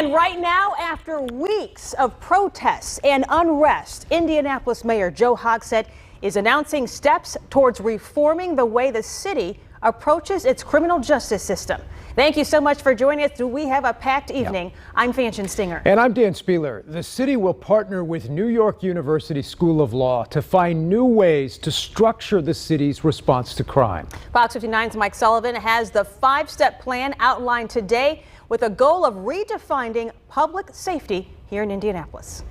And right now, after weeks of protests and unrest, Indianapolis Mayor Joe Hogsett is announcing steps towards reforming the way the city approaches its criminal justice system. Thank you so much for joining us. We have a packed evening. I'm Fanchon Stinger. And I'm Dan Spieler. The city will partner with New York University School of Law to find new ways to structure the city's response to crime. Fox 59's Mike Sullivan has the 5-step plan outlined today with a goal of redefining public safety here in Indianapolis.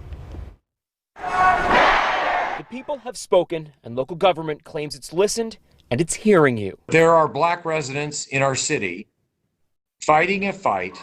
The people have spoken, and local government claims it's listened and it's hearing you. There are black residents in our city fighting a fight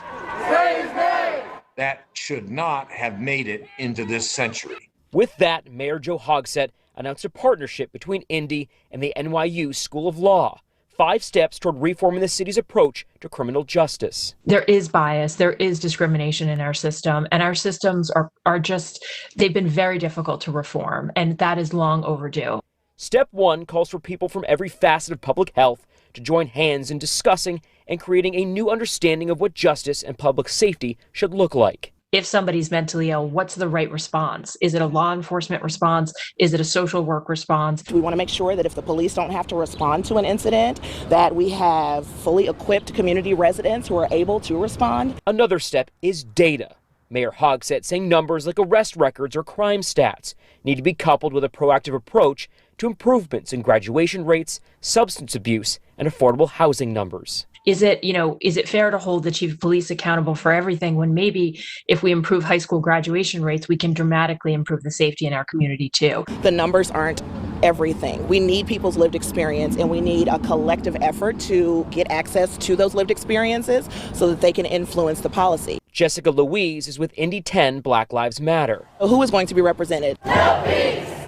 that should not have made it into this century. With that, Mayor Joe Hogsett announced a partnership between Indy and the NYU School of Law. 5 steps toward reforming the city's approach to criminal justice. There is bias, there is discrimination in our system, and our systems are just, they've been very difficult to reform, and that is long overdue. Step 1 calls for people from every facet of public health to join hands in discussing and creating a new understanding of what justice and public safety should look like. If somebody's mentally ill, what's the right response? Is it a law enforcement response? Is it a social work response? We want to make sure that if the police don't have to respond to an incident, that we have fully equipped community residents who are able to respond. Another step is data. Mayor Hogsett saying numbers like arrest records or crime stats need to be coupled with a proactive approach to improvements in graduation rates, substance abuse, and affordable housing numbers. Is it fair to hold the chief of police accountable for everything when maybe if we improve high school graduation rates, we can dramatically improve the safety in our community too? The numbers aren't everything. We need people's lived experience, and we need a collective effort to get access to those lived experiences so that they can influence the policy. Jessica Louise is with Indy 10 Black Lives Matter. Who is going to be represented?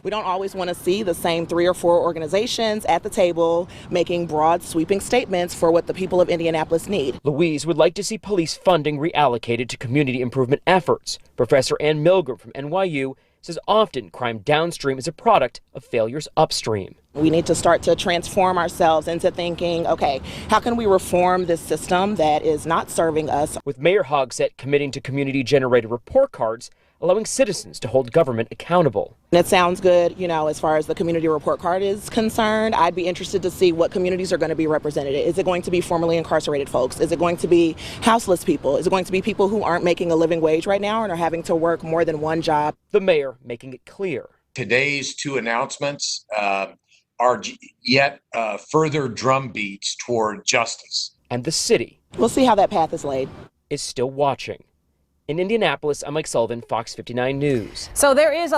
We don't always want to see the same 3 or 4 organizations at the table making broad, sweeping statements for what the people of Indianapolis need. Louise would like to see police funding reallocated to community improvement efforts. Professor Ann Milgram from NYU says often crime downstream is a product of failures upstream. We need to start to transform ourselves into thinking, okay, how can we reform this system that is not serving us? With Mayor Hogsett committing to community-generated report cards, allowing citizens to hold government accountable. And it sounds good, as far as the community report card is concerned. I'd be interested to see what communities are going to be represented. Is it going to be formerly incarcerated folks? Is it going to be houseless people? Is it going to be people who aren't making a living wage right now and are having to work more than one job? The mayor making it clear. Today's 2 announcements are yet further drumbeats toward justice. And the city, we'll see how that path is laid, is still watching. In Indianapolis, I'm Mike Sullivan, Fox 59 News. So there is a